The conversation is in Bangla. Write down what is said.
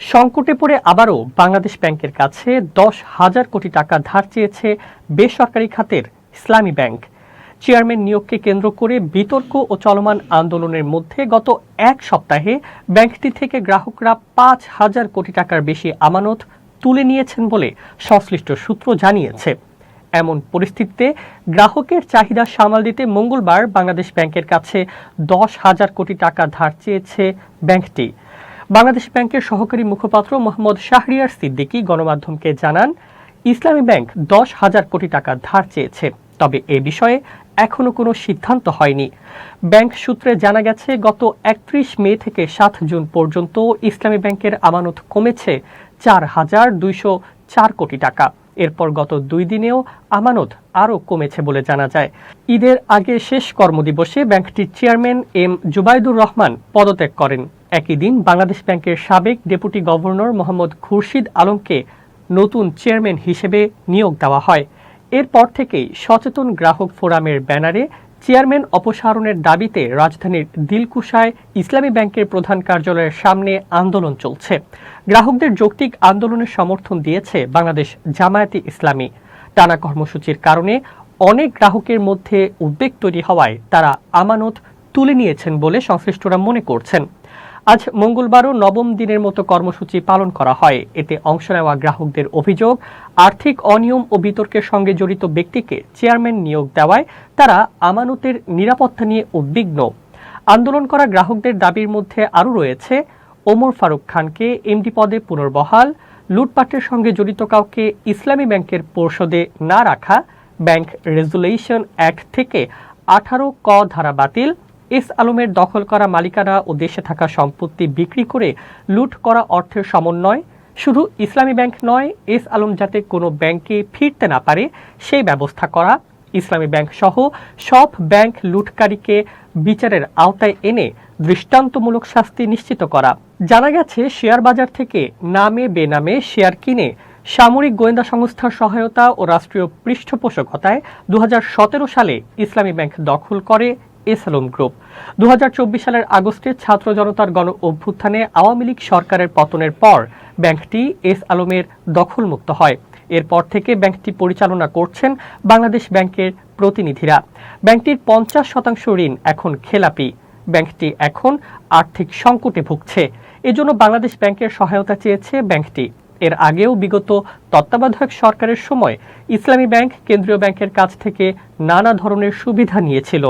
সংকটে পড়ে আবারও বাংলাদেশ ব্যাংকের কাছে 10,000 কোটি টাকা ধার চেয়েছে বেসরকারি খাতের ইসলামী ব্যাংক। চেয়ারম্যান নিয়োগকে কেন্দ্র করে বিতর্ক ও চলমান আন্দোলনের মধ্যে গত এক সপ্তাহে ব্যাংকটি থেকে গ্রাহকরা 5,000 কোটি টাকার বেশি আমানত তুলে নিয়েছেন বলে সংশ্লিষ্ট সূত্র জানিয়েছে। এমন পরিস্থিতিতে গ্রাহকের চাহিদা সামাল দিতে মঙ্গলবার বাংলাদেশ ব্যাংকের কাছে 10,000 কোটি টাকা ধার চেয়েছে ব্যাংকটি। বাংলাদেশ ব্যাংকের সহকারী মুখপাত্র মোহাম্মদ শাহরিয়ার সিদ্দিকী গণমাধ্যমকে জানান, ইসলামী ব্যাংক 10,000 কোটি টাকা ধার চেয়েছে, তবে এ বিষয়ে এখনো কোনো সিদ্ধান্ত হয়নি। ব্যাংক সূত্রে জানা গেছে, গত 31 মে থেকে 7 জুন পর্যন্ত ইসলামী ব্যাংকের আমানত কমেছে 4,204 কোটি টাকা। এরপর গত 2 দিনেও আমানত আরও কমেছে বলে জানা যায়। ঈদের আগে শেষ কর্মদিবসে ব্যাংকটির চেয়ারম্যান এম জুবাইদুর রহমান পদত্যাগ করেন। একই দিন বাংলাদেশ ব্যাংকের সাবেক ডেপুটি গভর্নর মোহাম্মদ খুরশিদ আলমকে নতুন চেয়ারম্যান হিসেবে নিয়োগ দেওয়া হয়। এরপর থেকেই সচেতন গ্রাহক ফোরামের ব্যানারে চেয়ারম্যান অপসারণের দাবিতে রাজধানীর দিলকুশায় ইসলামী ব্যাংকের প্রধান কার্যালয়ের সামনে আন্দোলন চলছে। গ্রাহকদের যৌক্তিক আন্দোলনের সমর্থন দিয়েছে বাংলাদেশ জামায়াতে ইসলামী। টানা কর্মসূচির কারণে অনেক গ্রাহকের মধ্যে উদ্বেগ তৈরি হওয়ায় তারা আমানত তুলে নিয়েছেন বলে সংশ্লিষ্টরা মনে করছেন। আজ মঙ্গলবারও নবম দিনের মতো কর্মসূচি পালন করা হয়। এতে অংশ নেওয়া গ্রাহকদের অভিযোগ, আর্থিক অনিয়ম ও বিতর্কের সঙ্গে জড়িত ব্যক্তিকে চেয়ারম্যান নিয়োগ দেওয়ায় তারা আমানতের নিরাপত্তা নিয়ে উদ্বিগ্ন। আন্দোলন করা গ্রাহকদের দাবির মধ্যে আরও রয়েছে ওমর ফারুক খানকে এমডি পদে পুনর্বহাল, লুটপাটের সঙ্গে জড়িত কাউকে ইসলামী ব্যাংকের পর্ষদে না রাখা, ব্যাংক রেজুলেশন অ্যাক্ট থেকে 18 ক ধারা বাতিল, এস আলমের দখল করা মালিকানা ও দেশে থাকা সম্পত্তি বিক্রি করে লুট করা অর্থের সমন্বয়, শুধু ইসলামী ব্যাংক নয়, এস আলম যাতে কোনো ব্যাংকে ফিরতে না পারে সেই ব্যবস্থা করা, ইসলামী ব্যাংক সহ সব ব্যাংক লুটকারীকে বিচারের আওতায় এনে দৃষ্টান্তমূলক শাস্তি নিশ্চিত করা। জানা গেছে, শেয়ার বাজার থেকে নামে বেনামে শেয়ার কিনে সামরিক গোয়েন্দা সংস্থার সহায়তা ও রাষ্ট্রীয় পৃষ্ঠপোষকতায় 2017 সালে ইসলামী ব্যাংক দখল করে এস আলম গ্রুপ। 2024 সালের আগস্টে ছাত্র জনতার গণ অভ্যুত্থানে আওয়ামী লীগ সরকারের পতনের পর ব্যাংকটি এস আলমের দখলমুক্ত হয়। এরপর থেকে ব্যাংকটি পরিচালনা করছেন বাংলাদেশ ব্যাংকের প্রতিনিধিরা। ব্যাংকটির 50% ঋণ এখন খেলাপি। ব্যাংকটি এখন আর্থিক সংকটে ভুগছে। এজন্য বাংলাদেশ ব্যাংকের সহায়তা চেয়েছে ব্যাংকটি। এর আগেও বিগত তত্ত্বাবধায়ক সরকারের সময় ইসলামী ব্যাংক কেন্দ্রীয় ব্যাংকের কাছ থেকে নানা ধরনের সুবিধা নিয়েছিল।